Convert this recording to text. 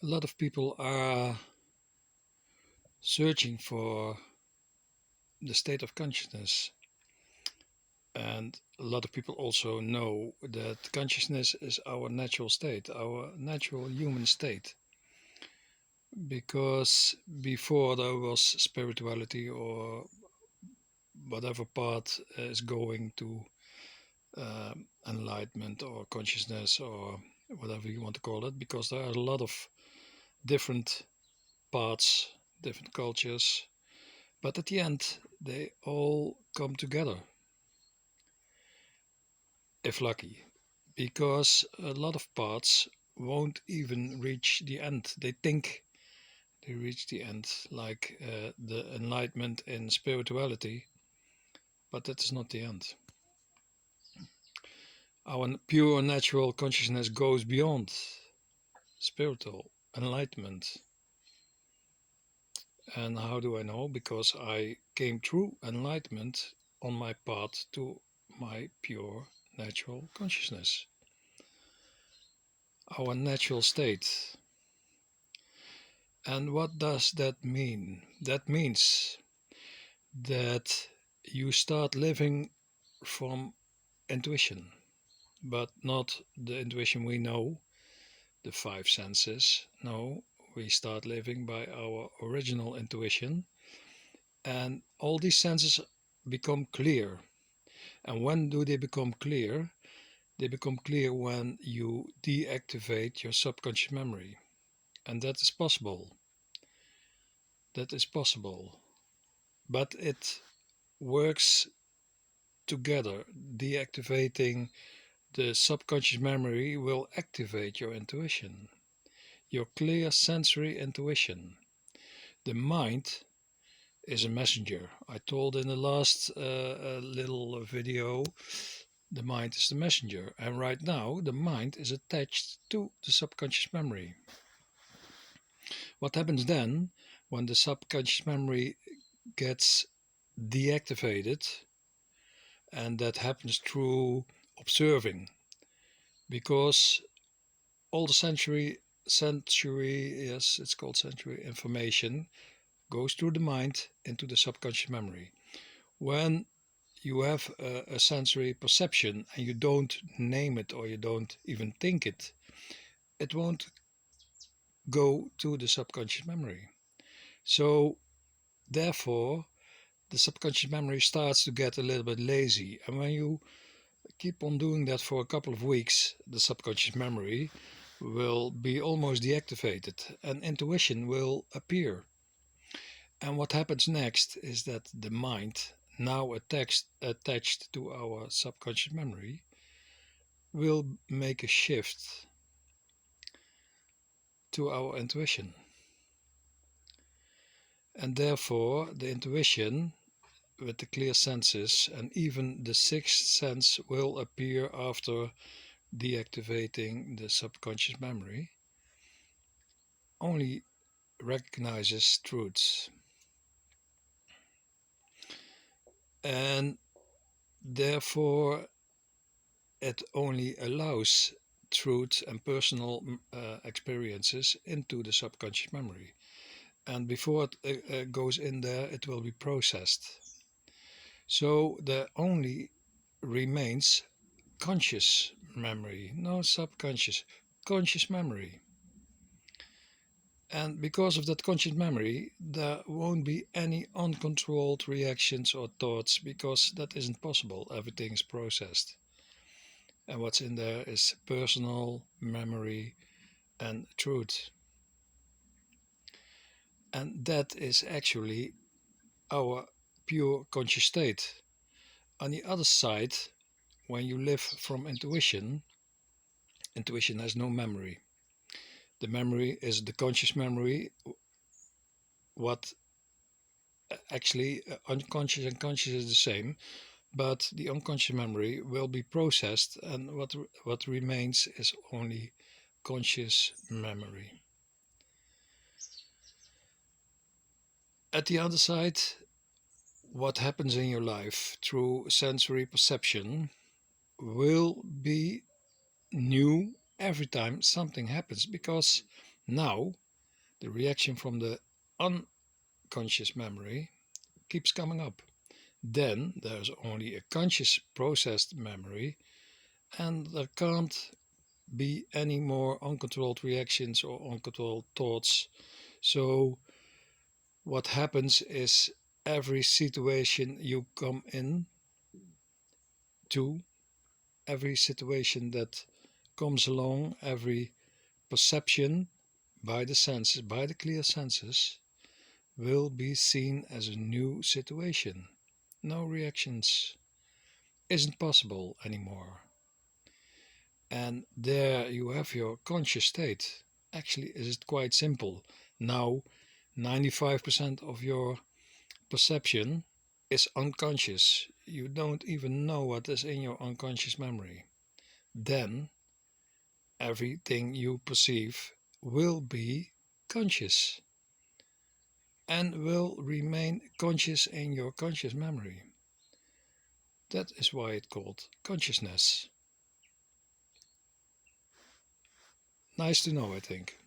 A lot of people are searching for the state of consciousness, and a lot of people also know that consciousness is our natural state, our natural human state. Because before there was spirituality or whatever path is going to enlightenment or consciousness or whatever you want to call it, because there are a lot of different paths, different cultures, but at the end they all come together, if lucky, because a lot of paths won't even reach the end. They think they reach the end, like the enlightenment in spirituality, but that is not the end. Our pure natural consciousness goes beyond spiritual enlightenment. And how do I know? Because I came through enlightenment on my path to my pure natural consciousness, our natural state. And what does that mean? That means that you start living from intuition, but not the intuition we know, the five senses. No, we start living by our original intuition, and all these senses become clear. And when do they become clear? They become clear when you deactivate your subconscious memory. And that is possible. That is possible. But it works together. Deactivating the subconscious memory will activate your intuition, your clear sensory intuition. The mind is a messenger. I told in the last little video, the mind is the messenger. And right now, the mind is attached to the subconscious memory. What happens then when the subconscious memory gets deactivated? And that happens through observing, because all the sensory, yes, it's called sensory information, goes through the mind into the subconscious memory. When you have a sensory perception and you don't name it or you don't even think it, it won't go to the subconscious memory. So therefore, the subconscious memory starts to get a little bit lazy. And when you keep on doing that for a couple of weeks, the subconscious memory will be almost deactivated and intuition will appear. And what happens next is that the mind, now attached to our subconscious memory, will make a shift to our intuition. And therefore, the intuition with the clear senses and even the sixth sense will appear after deactivating the subconscious memory, only recognizes truths. And therefore, it only allows truths and personal experiences into the subconscious memory. And before it goes in there, it will be processed. So there only remains conscious memory, no subconscious, conscious memory. And because of that conscious memory, there won't be any uncontrolled reactions or thoughts, because that isn't possible. Everything is processed. And what's in there is personal memory and truth. And that is actually our pure conscious state. On the other side, when you live from intuition, intuition has no memory. The memory is the conscious memory, what actually unconscious and conscious is the same, but the unconscious memory will be processed, and what remains is only conscious memory. At the other side, what happens in your life through sensory perception will be new every time something happens, because Now, the reaction from the unconscious memory keeps coming up. Then there's only a conscious processed memory, and there can't be any more uncontrolled reactions or uncontrolled thoughts. So, what happens is every situation you come in to, every situation that comes along, every perception by the senses, by the clear senses, will be seen as a new situation. No reactions isn't possible anymore. And there you have your conscious state. Actually, it is quite simple. Now, 95% of your perception is unconscious. You don't even know what is in your unconscious memory. Then, everything you perceive will be conscious and will remain conscious in your conscious memory. That is why it's called consciousness. Nice to know, I think.